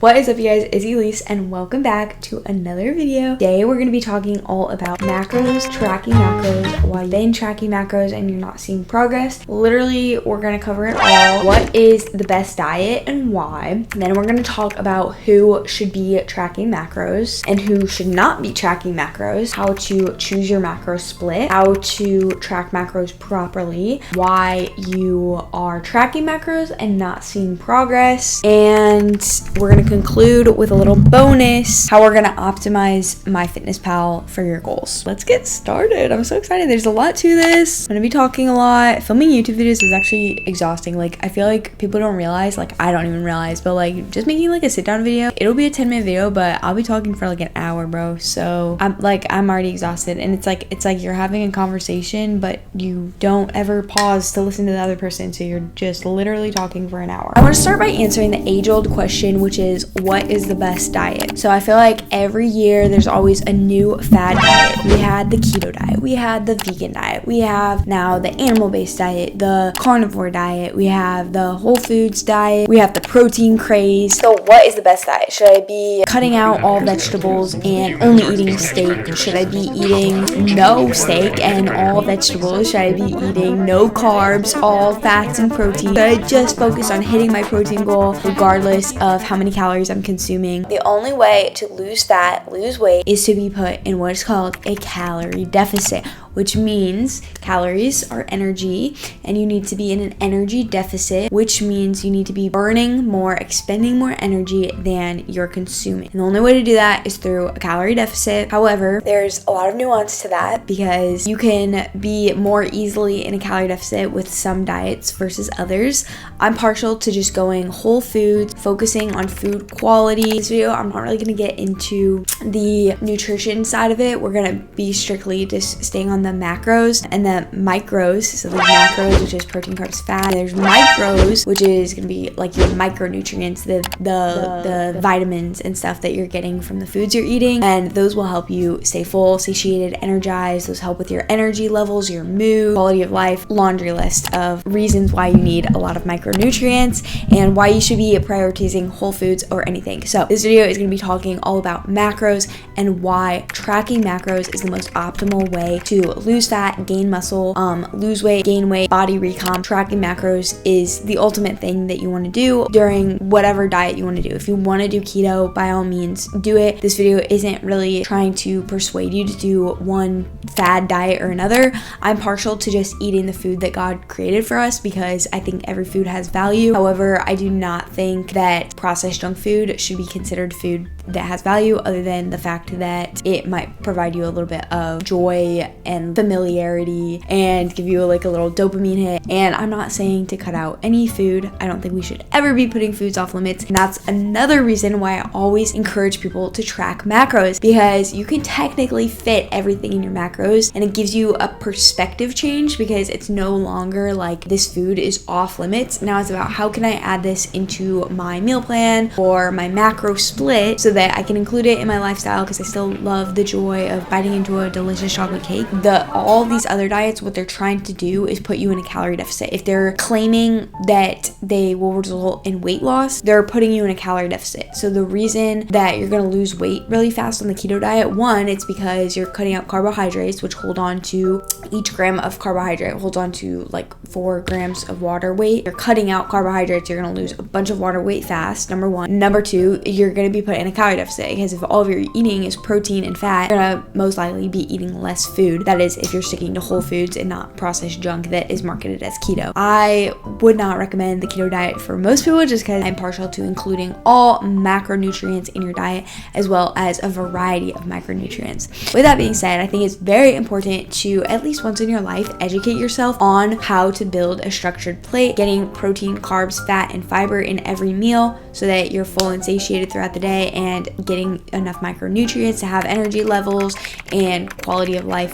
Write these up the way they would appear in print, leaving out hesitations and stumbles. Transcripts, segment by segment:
What is up, you guys? It's Elise and welcome back to another video. Today we're going to be talking all about macros, tracking macros, why you've been tracking macros and you're not seeing progress. Literally, we're going to cover it all. What is the best diet and why? And then we're going to talk about who should be tracking macros and who should not be tracking macros, how to choose your macro split, how to track macros properly, why you are tracking macros and not seeing progress, and we're going to conclude with a little bonus, how we're going to optimize MyFitnessPal for your goals. Let's get started. I'm so excited. There's a lot to this. I'm going to be talking a lot. Filming YouTube videos is actually exhausting. I feel like people don't realize, I don't even realize, but just making a sit down video, it'll be a 10-minute video, but I'll be talking for an hour, bro. So I'm already exhausted, and it's like you're having a conversation, but you don't ever pause to listen to the other person. So you're just literally talking for an hour. I want to start by answering the age-old question, which is, what is the best diet? So I feel like every year there's always a new fad diet. We had the keto diet, we had the vegan diet, we have now the animal-based diet, the carnivore diet, we have the whole foods diet, we have the protein craze. So what is the best diet? Should I be cutting out all vegetables and only eating steak? Should I be eating no steak and all vegetables? Should I be eating no carbs, all fats and protein? Should I just focus on hitting my protein goal regardless of how many calories I'm consuming? The only way to lose fat, lose weight, is to be put in what is called a calorie deficit, which means calories are energy and you need to be in an energy deficit, which means you need to be burning more, expending more energy than you're consuming. And the only way to do that is through a calorie deficit. However, there's a lot of nuance to that because you can be more easily in a calorie deficit with some diets versus others. I'm partial to just going whole foods, focusing on food quality. This video, I'm not really going to get into the nutrition side of it. We're going to be strictly just staying on the macros and the micros. So there's macros, which is protein, carbs, fat. And there's micros, which is going to be like your micronutrients, the vitamins and stuff that you're getting from the foods you're eating. And those will help you stay full, satiated, energized. Those help with your energy levels, your mood, quality of life, laundry list of reasons why you need a lot of micronutrients and why you should be prioritizing whole foods or anything. So this video is going to be talking all about macros and why tracking macros is the most optimal way to lose fat, gain muscle, lose weight, gain weight, body recomp. Tracking macros is the ultimate thing that you want to do during whatever diet you want to do. If you want to do keto, by all means do it. This video isn't really trying to persuade you to do one fad diet or another. I'm partial to just eating the food that God created for us because I think every food has value. However, I do not think that processed junk food should be considered food that has value, other than the fact that it might provide you a little bit of joy and familiarity and give you a little dopamine hit. And I'm not saying to cut out any food. I don't think we should ever be putting foods off limits. And that's another reason why I always encourage people to track macros, because you can technically fit everything in your macros and it gives you a perspective change, because it's no longer like this food is off limits. Now it's about, how can I add this into my meal plan or my macro split so that I can include it in my lifestyle, because I still love the joy of biting into a delicious chocolate cake. All these other diets, what they're trying to do is put you in a calorie deficit. If they're claiming that they will result in weight loss, they're putting you in a calorie deficit. So the reason that you're going to lose weight really fast on the keto diet, one, it's because you're cutting out carbohydrates, which hold on to, each gram of carbohydrate holds on to 4 grams of water weight. You're cutting out carbohydrates, you're going to lose a bunch of water weight fast, number one. Number two, you're going to be put in a calorie deficit, because if all of your eating is protein and fat, you're going to most likely be eating less food. That is, if you're sticking to whole foods and not processed junk that is marketed as keto. I would not recommend the keto diet for most people, just because I'm partial to including all macronutrients in your diet, as well as a variety of micronutrients. With that being said, I think it's very important to, at least once in your life, educate yourself on how to build a structured plate, getting protein, carbs, fat, and fiber in every meal so that you're full and satiated throughout the day, and getting enough micronutrients to have energy levels and quality of life,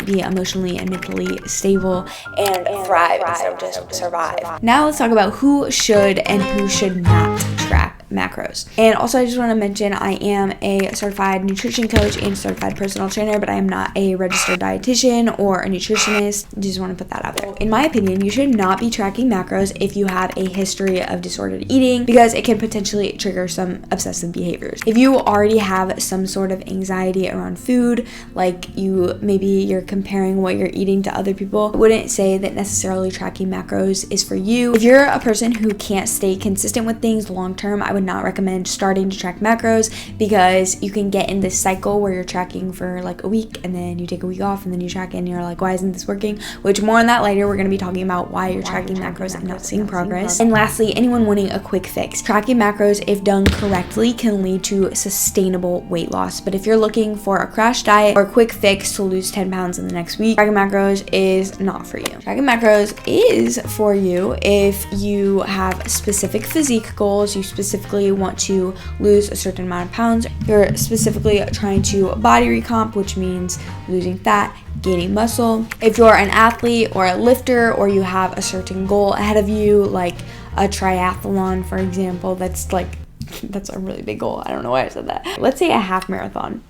be emotionally and mentally stable, and thrive instead of just survive. Now let's talk about who should and who should not track macros. And also I just want to mention I am a certified nutrition coach and certified personal trainer, but I am not a registered dietitian or a nutritionist. Just want to put that out there. In my opinion, you should not be tracking macros if you have a history of disordered eating, because it can potentially trigger some obsessive behaviors. If you already have some sort of anxiety around food, like maybe you're comparing what you're eating to other people, I wouldn't say that necessarily tracking macros is for you. If you're a person who can't stay consistent with things long term, I would not recommend starting to track macros, because you can get in this cycle where you're tracking for like a week and then you take a week off and then you track and you're like, why isn't this working? Which more on that later. We're going to be talking about why you're tracking macros and not seeing progress. And lastly, anyone wanting a quick fix, tracking macros, if done correctly, can lead to sustainable weight loss. But if you're looking for a crash diet or a quick fix to lose 10 pounds in the next week, tracking macros is not for you. Tracking macros is for you if you have specific physique goals, you specifically want to lose a certain amount of pounds, you're specifically trying to body recomp, which means losing fat, gaining muscle. If you're an athlete or a lifter, or you have a certain goal ahead of you, like a triathlon, for example, that's a really big goal. I don't know why I said that. Let's say a half marathon,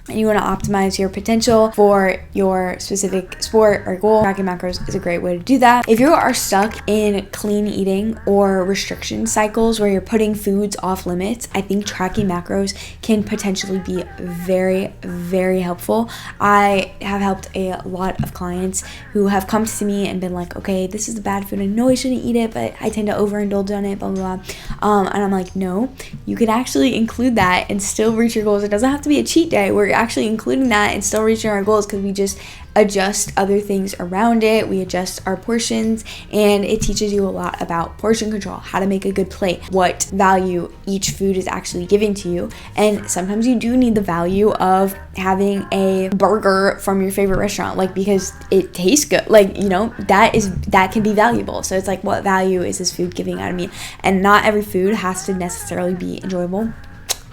and you want to optimize your potential for your specific sport or goal, tracking macros is a great way to do that. If you are stuck in clean eating or restriction cycles where you're putting foods off limits, I think tracking macros can potentially be very, very helpful. I have helped a lot of clients who have come to me and been like, okay, this is a bad food, I know I shouldn't eat it, but I tend to overindulge on it, blah, blah, blah. And I'm like, no, you can actually include that and still reach your goals. It doesn't have to be a cheat day. We're actually including that and still reaching our goals, because we just adjust other things around it. We adjust our portions, and it teaches you a lot about portion control, how to make a good plate, what value each food is actually giving to you. And sometimes you do need the value of having a burger from your favorite restaurant, like, because it tastes good, like, you know, that can be valuable. So it's like, what value is this food giving out of me? And not every food has to necessarily be enjoyable.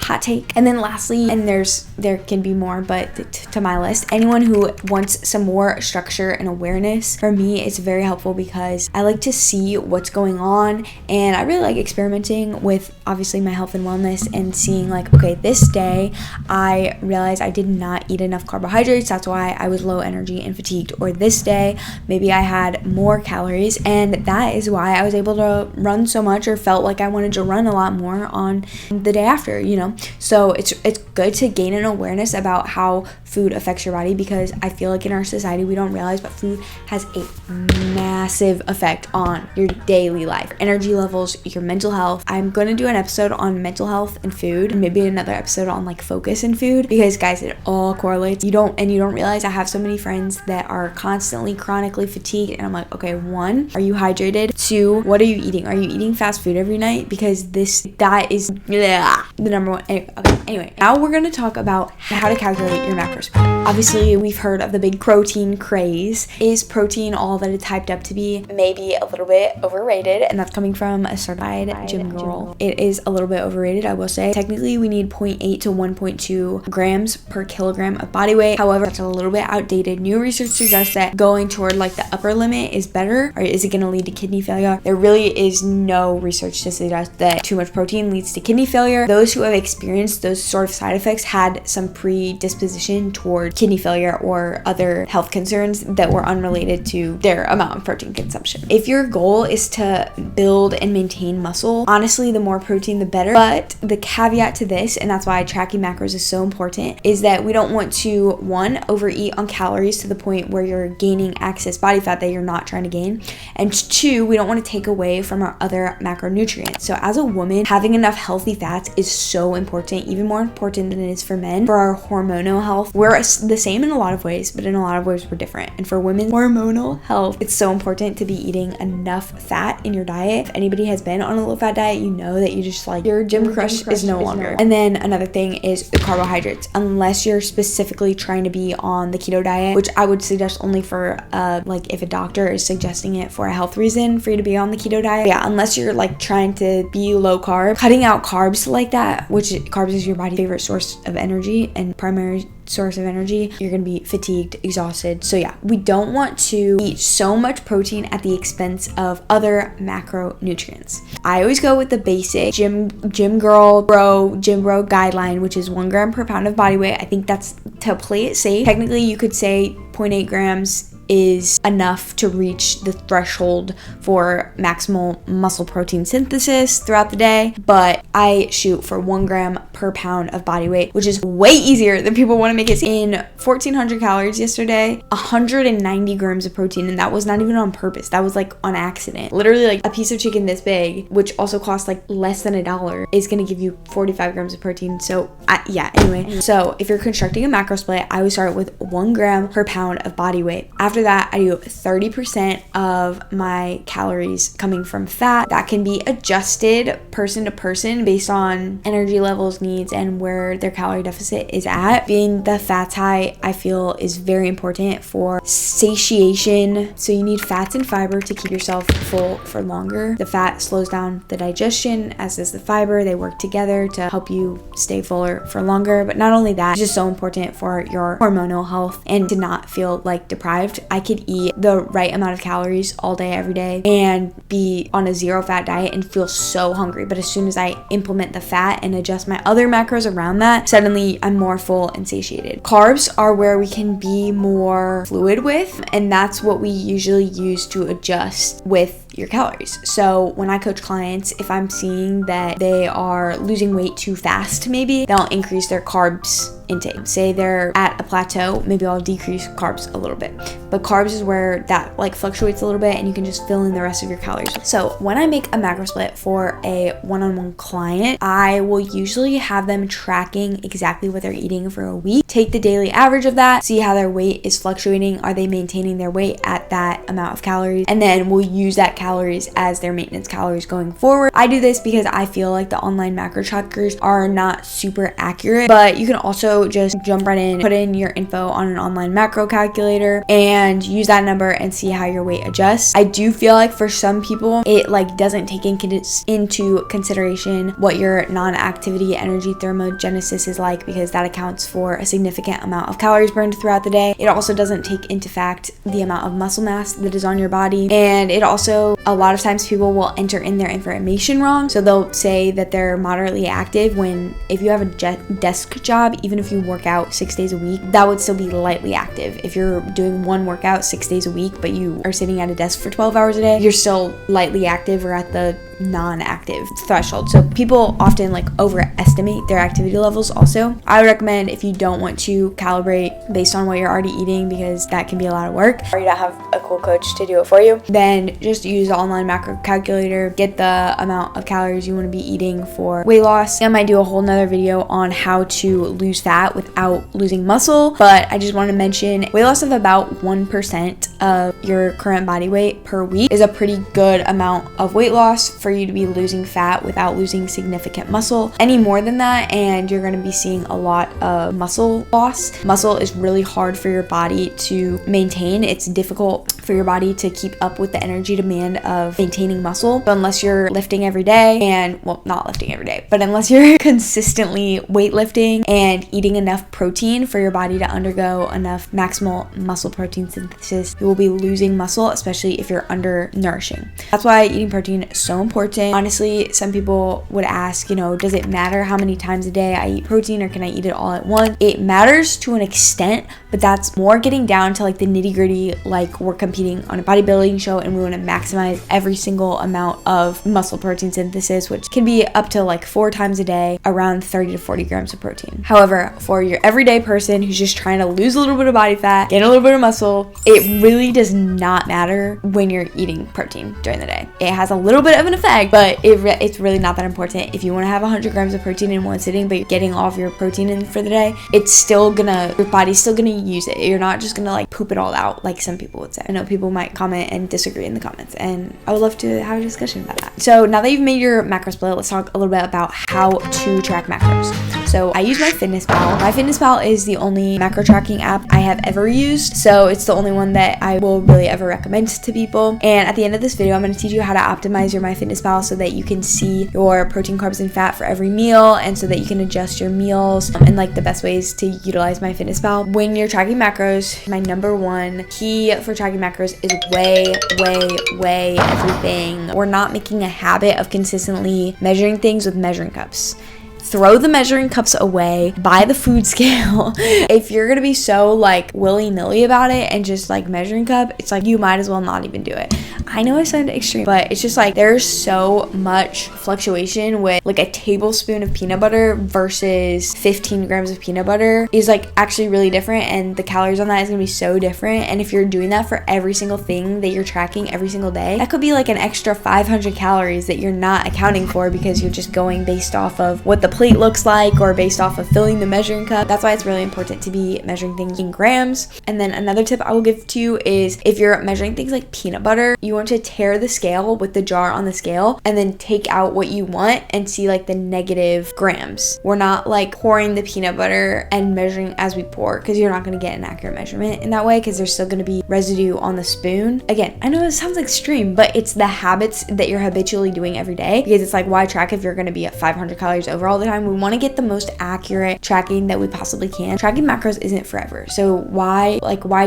Hot take. And then lastly, and there can be more, but to my list, anyone who wants some more structure and awareness, for me it's very helpful, because I like to see what's going on, and I really like experimenting with obviously my health and wellness, and seeing like, okay, this day I realized I did not eat enough carbohydrates, that's why I was low energy and fatigued. Or this day maybe I had more calories, and that is why I was able to run so much, or felt like I wanted to run a lot more on the day after, you know. So it's good to gain an awareness about how food affects your body, because I feel like in our society we don't realize, but food has a massive effect on your daily life, energy levels, your mental health. I'm going to do an episode on mental health and food, and maybe another episode on like focus and food, because guys, it all correlates. You don't realize I have so many friends that are constantly chronically fatigued, and I'm like, okay, 1, are you hydrated? 2, what are you eating? Are you eating fast food every night? Because that is the number one. Anyway, now we're going to talk about how to calculate your macros. Obviously, we've heard of the big protein craze. Is protein all that it's hyped up to be? Maybe a little bit overrated, and that's coming from a certified gym girl. It is a little bit overrated, I will say. Technically, we need 0.8 to 1.2 grams per kilogram of body weight. However, that's a little bit outdated. New research suggests that going toward like the upper limit is better, or is it going to lead to kidney failure? There really is no research to suggest that too much protein leads to kidney failure. Those who have experienced those sort of side effects had some predisposition toward kidney failure or other health concerns that were unrelated to their amount of protein consumption. If your goal is to build and maintain muscle, honestly, the more protein the better. But the caveat to this, and that's why tracking macros is so important, is that we don't want to, 1, overeat on calories to the point where you're gaining excess body fat that you're not trying to gain, and 2, we don't want to take away from our other macronutrients. So as a woman, having enough healthy fats is so important, even more important than it is for men. For our hormonal health, we're the same in a lot of ways, but in a lot of ways we're different. And for women's hormonal health, it's so important to be eating enough fat in your diet. If anybody has been on a low fat diet, you know that you just like, your gym crush is no longer. And then another thing is the carbohydrates. Unless you're specifically trying to be on the keto diet, which I would suggest only for like if a doctor is suggesting it for a health reason for you to be on the keto diet. Yeah, unless you're like trying to be low carb, cutting out carbs like that, which carbs is your body's favorite source of energy and primary source of energy, you're gonna be fatigued, exhausted. So yeah, we don't want to eat so much protein at the expense of other macronutrients. I always go with the basic gym bro guideline, which is 1 gram per pound of body weight. I think that's to play it safe. Technically, you could say 0.8 grams is enough to reach the threshold for maximal muscle protein synthesis throughout the day, but I shoot for 1 gram per pound of body weight, which is way easier than people want to make it. In 1,400 calories yesterday, 190 grams of protein, and that was not even on purpose. That was like on accident. Literally, like a piece of chicken this big, which also costs like less than $1, is gonna give you 45 grams of protein. So anyway, so if you're constructing a macro split, I would start with 1 gram per pound of body weight. After that, I do 30% of my calories coming from fat. That can be adjusted person to person based on energy levels, needs, and where their calorie deficit is at. Being the fats high, I feel, is very important for satiation. So you need fats and fiber to keep yourself full for longer. The fat slows down the digestion, as does the fiber. They work together to help you stay fuller for longer. But not only that, it's just so important for your hormonal health and to not feel like deprived. I could eat the right amount of calories all day, every day, and be on a zero fat diet and feel so hungry. But as soon as I implement the fat and adjust my other macros around that, suddenly I'm more full and satiated. Carbs are where we can be more fluid with, and that's what we usually use to adjust with your calories. So when I coach clients, if I'm seeing that they are losing weight too fast, maybe they'll increase their carbs intake. Say they're at a plateau, maybe I'll decrease carbs a little bit. But carbs is where that like fluctuates a little bit and you can just fill in the rest of your calories. So when I make a macro split for a one-on-one client, I will usually have them tracking exactly what they're eating for a week, take the daily average of that, see how their weight is fluctuating. Are they maintaining their weight at that amount of calories? And then we'll use that calories as their maintenance calories going forward. I do this because I feel like the online macro trackers are not super accurate, but you can also just jump right in, put in your info on an online macro calculator and use that number and see how your weight adjusts. I do feel like for some people, it like doesn't take into consideration what your non-activity energy thermogenesis is like, because that accounts for a significant amount of calories burned throughout the day. It also doesn't take into fact the amount of muscle mass that is on your body. And it also, a lot of times people will enter in their information wrong. So they'll say that they're moderately active when if you have a desk job, even if you work out 6 days a week, that would still be lightly active. If you're doing one workout 6 days a week, but you are sitting at a desk for 12 hours a day, you're still lightly active or at the non-active threshold. So people often like overestimate their activity levels also. I would recommend, if you don't want to calibrate based on what you're already eating, because that can be a lot of work, or you don't have a cool coach to do it for you, then just use the online macro calculator, get the amount of calories you want to be eating for weight loss. I might do a whole nother video on how to lose fat without losing muscle, but I just want to mention weight loss of about 1% of your current body weight per week is a pretty good amount of weight loss for you to be losing fat without losing significant muscle. Any more than that and you're going to be seeing a lot of muscle loss. Muscle is really hard for your body to maintain. It's difficult for your body to keep up with the energy demand of maintaining muscle. So unless you're lifting every day, and well, not lifting every day, but unless you're consistently weightlifting and eating enough protein for your body to undergo enough maximal muscle protein synthesis, you will be losing muscle, especially if you're undernourishing. That's why eating protein is so important. Honestly, some people would ask, does it matter how many times a day I eat protein, or can I eat it all at once? It matters to an extent, but that's more getting down to like the nitty gritty. Like we're competing on a bodybuilding show and we want to maximize every single amount of muscle protein synthesis, which can be up to like 4 times a day, around 30 to 40 grams of protein. However, for your everyday person who's just trying to lose a little bit of body fat, gain a little bit of muscle, it really does not matter when you're eating protein during the day. It has a little bit of an effect, but it's really not that important. If you want to have 100 grams of protein in one sitting, but you're getting all of your protein in for the day, your body's still gonna use it. You're not just gonna like poop it all out like some people would say. I know people might comment and disagree in the comments, and I would love to have a discussion about that. So now that you've made your macro split, let's talk a little bit about how to track macros. So I use MyFitnessPal. MyFitnessPal is the only macro tracking app I have ever used. So it's the only one that I will really ever recommend to people. And at the end of this video, I'm going to teach you how to optimize your MyFitnessPal so that you can see your protein, carbs, and fat for every meal, and so that you can adjust your meals and like the best ways to utilize MyFitnessPal. When you're tracking macros, my number one key for tracking macros is weigh everything. We're not making a habit of consistently measuring things with measuring cups. Throw the measuring cups away, buy the food scale. If you're gonna be so like willy-nilly about it and just like measuring cup, it's like you might as well not even do it. I know I sound extreme, but it's just like there's so much fluctuation with like a tablespoon of peanut butter versus 15 grams of peanut butter is like actually really different, and the calories on that is gonna be so different. And if you're doing that for every single thing that you're tracking every single day, that could be like an extra 500 calories that you're not accounting for because you're just going based off of what the plate looks like or based off of filling the measuring cup. That's why it's really important to be measuring things in grams. And then another tip I will give to you is if you're measuring things like peanut butter, you want to tear the scale with the jar on the scale and then take out what you want and see like the negative grams. We're not like pouring the peanut butter and measuring as we pour, because you're not going to get an accurate measurement in that way, because there's still going to be residue on the spoon. Again, I know it sounds extreme, but it's the habits that you're habitually doing every day, because it's like, why track if you're going to be at 500 calories over all the time? We want to get the most accurate tracking that we possibly can. Tracking macros isn't forever, so why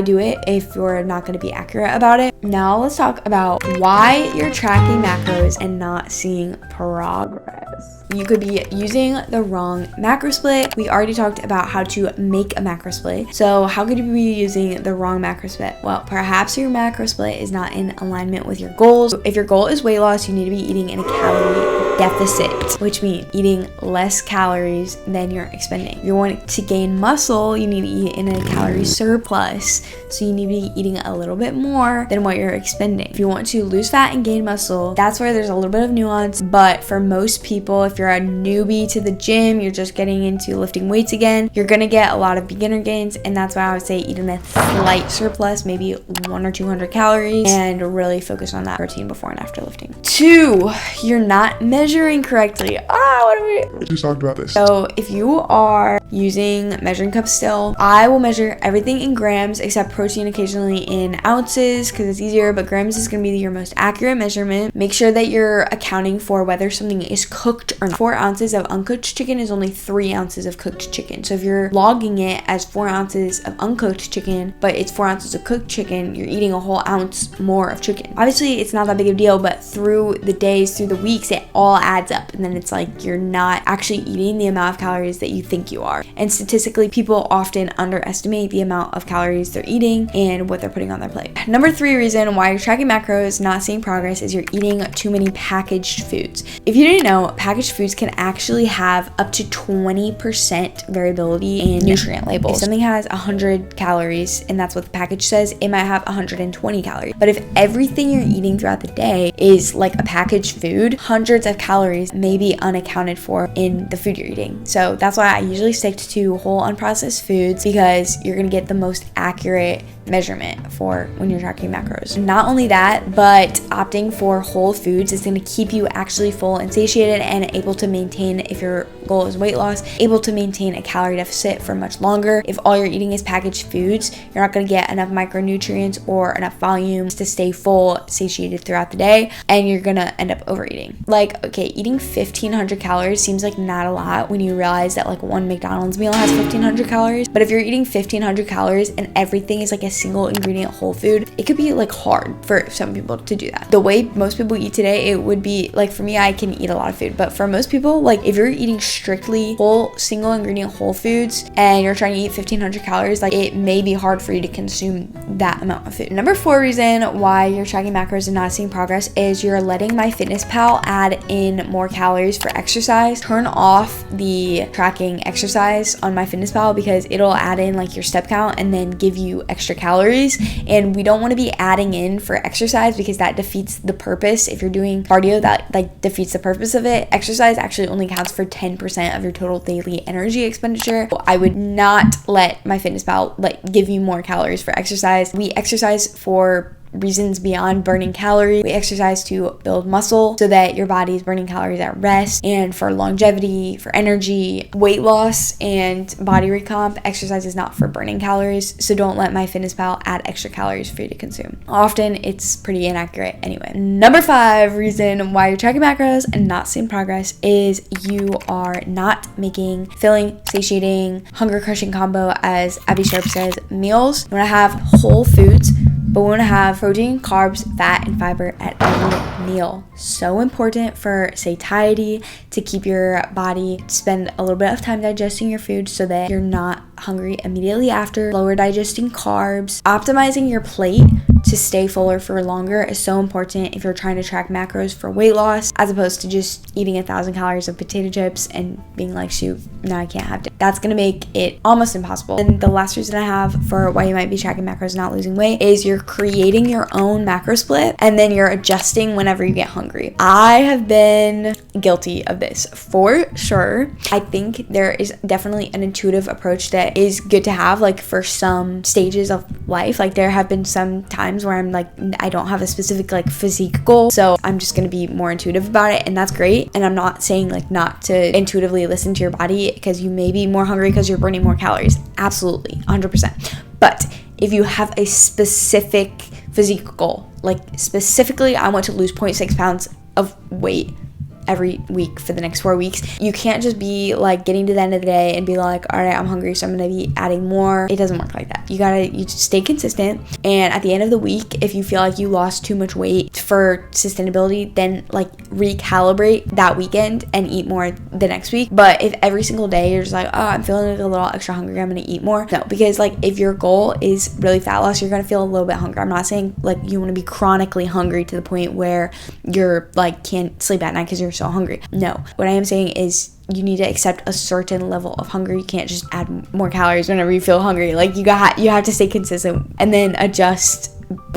do it if you're not going to be accurate about it? Now let's talk about why you're tracking macros and not seeing progress. You could be using the wrong macro split. We already talked about how to make a macro split. So how could you be using the wrong macro split? Well, perhaps your macro split is not in alignment with your goals. If your goal is weight loss, you need to be eating in a calorie deficit, which means eating less calories than you're expending. If you want to gain muscle, you need to eat in a calorie surplus. So you need to be eating a little bit more than what you're expending. If you want to lose fat and gain muscle, that's where there's a little bit of nuance. But for most people, if you're a newbie to the gym, you're just getting into lifting weights again, you're gonna get a lot of beginner gains, and that's why I would say eat in a slight surplus, maybe 100 or 200 calories, and really focus on that protein before and after lifting. 2, you're not measuring correctly. We just talked about this. So if you are using measuring cups still, I will measure everything in grams except protein occasionally in ounces because it's easier, but grams is going to be your most accurate measurement. Make sure that you're accounting for whether something is cooked or not. 4 ounces of uncooked chicken is only 3 ounces of cooked chicken. So if you're logging it as 4 ounces of uncooked chicken, but it's 4 ounces of cooked chicken, you're eating a whole ounce more of chicken. Obviously, it's not that big of a deal, but through the days, through the weeks, it all adds up. And then it's like you're not actually eating the amount of calories that you think you are. And statistically, people often underestimate the amount of calories they're eating and what they're putting on their plate. Number 3 reason why you're tracking macros, not seeing progress, is you're eating too many packaged foods. If you didn't know, packaged foods can actually have up to 20% variability in nutrient labels. If something has 100 calories and that's what the package says, it might have 120 calories. But if everything you're eating throughout the day is like a packaged food, hundreds of calories may be unaccounted for in the food you're eating. So that's why I usually stick to whole unprocessed foods, because you're gonna get the most accurate measurement for when you're tracking macros. Not only that, but opting for whole foods is going to keep you actually full and satiated and able to maintain, if your goal is weight loss, able to maintain a calorie deficit for much longer. If all you're eating is packaged foods, you're not going to get enough micronutrients or enough volume to stay full, satiated throughout the day, and you're going to end up overeating. Like, okay, eating 1,500 calories seems like not a lot when you realize that like one McDonald's meal has 1,500 calories, but if you're eating 1,500 calories and everything is like a single ingredient whole food, it could be like hard for some people to do that. The way most people eat today, it would be like, for me, I can eat a lot of food, but for most people, like if you're eating strictly whole single ingredient whole foods and you're trying to eat 1,500 calories, like it may be hard for you to consume that amount of food. Number 4 reason why you're tracking macros and not seeing progress is you're letting MyFitnessPal add in more calories for exercise. Turn off the tracking exercise on MyFitnessPal because it'll add in like your step count and then give you extra calories, and we don't want to be adding in for exercise because that defeats the purpose. If you're doing cardio, that like defeats the purpose of it. Exercise actually only counts for 10% of your total daily energy expenditure. I would not let MyFitnessPal like give you more calories for exercise. We exercise for reasons beyond burning calories. We exercise to build muscle so that your body is burning calories at rest, and for longevity, for energy, weight loss, and body recomp. Exercise is not for burning calories, so don't let MyFitnessPal add extra calories for you to consume. Often it's pretty inaccurate anyway. Number 5 reason why you're tracking macros and not seeing progress is you are not making filling, satiating, hunger crushing combo, as Abby Sharp says, meals. You want to have whole foods, but we want to have protein, carbs, fat, and fiber at every meal. So important for satiety, to keep your body spend a little bit of time digesting your food so that you're not hungry immediately after. Lower digesting carbs. Optimizing your plate to stay fuller for longer is so important if you're trying to track macros for weight loss, as opposed to just eating 1,000 calories of potato chips and being like, shoot, no, I can't have it. That's gonna make it almost impossible. And the last reason I have for why you might be tracking macros and not losing weight is you're creating your own macro split and then you're adjusting whenever you get hungry. I have been guilty of this for sure. I think there is definitely an intuitive approach that is good to have, like for some stages of life. Like there have been some times where I'm like, I don't have a specific like physique goal, so I'm just gonna be more intuitive about it, and that's great. And I'm not saying like not to intuitively listen to your body, because you may be more hungry because you're burning more calories. Absolutely, 100%. But if you have a specific physique goal, like specifically I want to lose 0.6 pounds of weight every week for the next 4 weeks, you can't just be like getting to the end of the day and be like, all right, I'm hungry, so I'm gonna be adding more. It doesn't work like that. You just stay consistent, and at the end of the week, if you feel like you lost too much weight for sustainability, then like recalibrate that weekend and eat more the next week. But if every single day you're just like, oh, I'm feeling like a little extra hungry, I'm gonna eat more, no, because like if your goal is really fat loss, you're gonna feel a little bit hungry. I'm not saying like you want to be chronically hungry to the point where you're like can't sleep at night because you're so hungry. No, what I am saying is you need to accept a certain level of hunger. You can't just add more calories whenever you feel hungry. Like you have to stay consistent and then adjust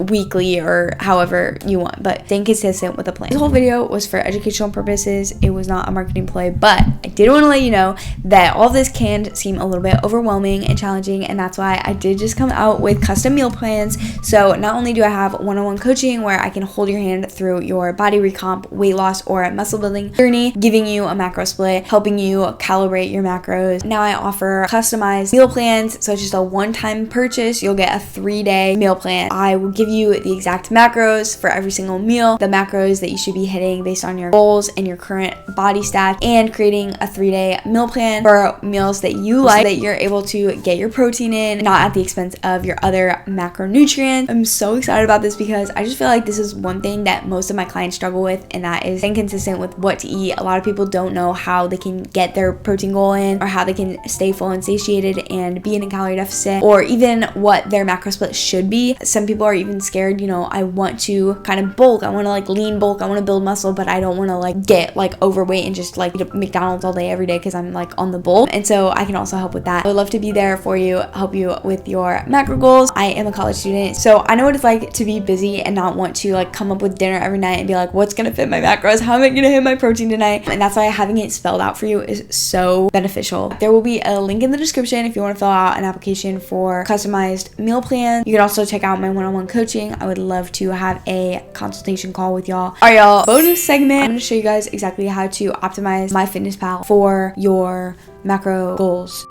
weekly or however you want, but staying consistent with a plan. This whole video was for educational purposes. It was not a marketing play, but I did want to let you know that all of this can seem a little bit overwhelming and challenging, and that's why I did just come out with custom meal plans. So not only do I have one-on-one coaching where I can hold your hand through your body recomp, weight loss, or muscle building journey, giving you a macro split, helping you calibrate your macros. Now I offer customized meal plans, so it's just a one-time purchase. You'll get a 3-day meal plan. I will give you the exact macros for every single meal, the macros that you should be hitting based on your goals and your current body stats, and creating a 3-day meal plan for meals that you like, so that you're able to get your protein in, not at the expense of your other macronutrients. I'm so excited about this because I just feel like this is one thing that most of my clients struggle with, and that is staying consistent with what to eat. A lot of people don't know how they can get their protein goal in, or how they can stay full and satiated and be in a calorie deficit, or even what their macro split should be. Some people are even scared, I want to kind of bulk, I want to like lean bulk, I want to build muscle, but I don't want to like get like overweight and just like eat McDonald's all day every day because I'm like on the bulk. And so I can also help with that. I would love to be there for you, help you with your macro goals. I am a college student, so I know what it's like to be busy and not want to like come up with dinner every night and be like, what's gonna fit my macros, how am I gonna hit my protein tonight? And that's why having it spelled out for you is so beneficial. There will be a link in the description if you want to fill out an application for customized meal plan. You can also check out my one-on-one coaching. I would love to have a consultation call with y'all. All right, y'all, bonus segment. I'm going to show you guys exactly how to optimize MyFitnessPal for your macro goals.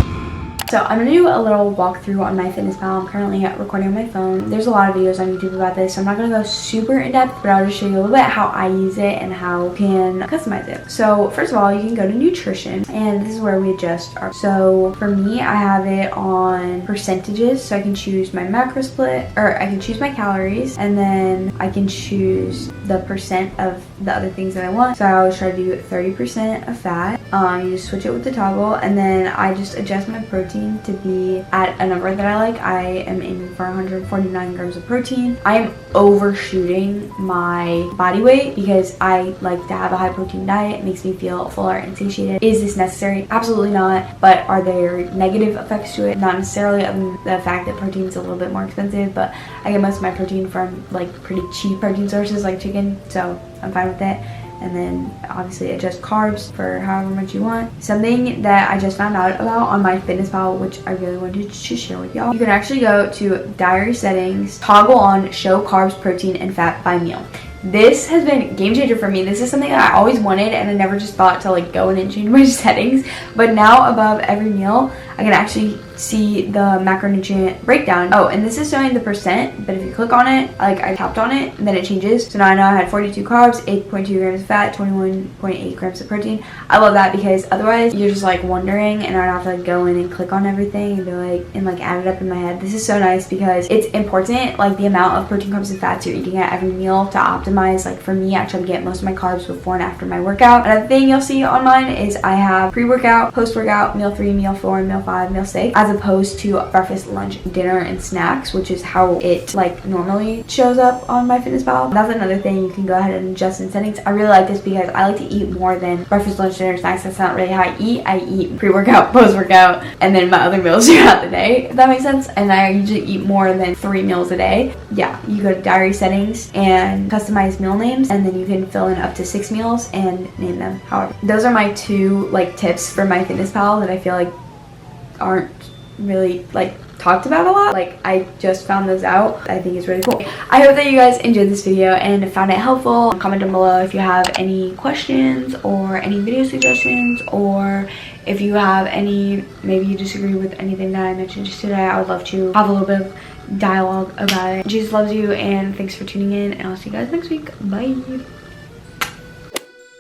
So I'm going to do a little walkthrough on MyFitnessPal. I'm currently recording on my phone. There's a lot of videos on YouTube about this, so I'm not going to go super in depth, but I'll just show you a little bit how I use it and how you can customize it. So first of all, you can go to nutrition, and this is where we adjust our, so for me, I have it on percentages, so I can choose my macro split, or I can choose my calories, and then I can choose the percent of the other things that I want. So I always try to do 30% of fat. You just switch it with the toggle, and then I just adjust my protein to be at a number that I like. I am aiming for 149 grams of protein. I am overshooting my body weight because I like to have a high protein diet. It makes me feel fuller and satiated. Is this necessary? Absolutely not. But are there negative effects to it? Not necessarily, other than the fact that protein is a little bit more expensive, but I get most of my protein from like pretty cheap protein sources like chicken, so I'm fine with it. and then obviously adjust carbs for however much you want. Something that I just found out about on my fitness pal, which I really wanted to share with y'all, you can actually go to diary settings, toggle on show carbs, protein, and fat by meal. This has been a game changer for me. This is something that I always wanted, and I never just thought to like go in and change my settings. But now above every meal, I can actually see the macronutrient breakdown. Oh, and this is showing the percent, but if you click on it, like I tapped on it, and then it changes. So now I know I had 42 carbs, 8.2 grams of fat, 21.8 grams of protein. I love that because otherwise you're just like wondering, and I don't have to like go in and click on everything and be like, and like add it up in my head. This is so nice because it's important, like the amount of protein, carbs, and fats you're eating at every meal to optimize. Like for me, I try to get most of my carbs before and after my workout. Another thing you'll see on mine is I have pre-workout, post-workout, meal 3, meal 4, meal 5, meal 6, as opposed to breakfast, lunch, dinner, and snacks, which is how it like normally shows up on my fitness pal. That's another thing you can go ahead and adjust in settings. I really like this because I like to eat more than breakfast, lunch, dinner, snacks. That's not really how I eat. I eat pre-workout, post-workout, and then my other meals throughout the day, if that makes sense. And I usually eat more than 3 meals a day. Yeah, you go to diary settings and customize meal names, and then you can fill in up to 6 meals and name them however. Those are my 2 like tips for my fitness pal that I feel like aren't really like talked about a lot. Like I just found those out. I think it's really cool. I hope that you guys enjoyed this video and found it helpful. Comment down below if you have any questions or any video suggestions, or if you have any, maybe you disagree with anything that I mentioned just today. I would love to have a little bit of dialogue about it. Jesus loves you, and thanks for tuning in, and I'll see you guys next week. Bye.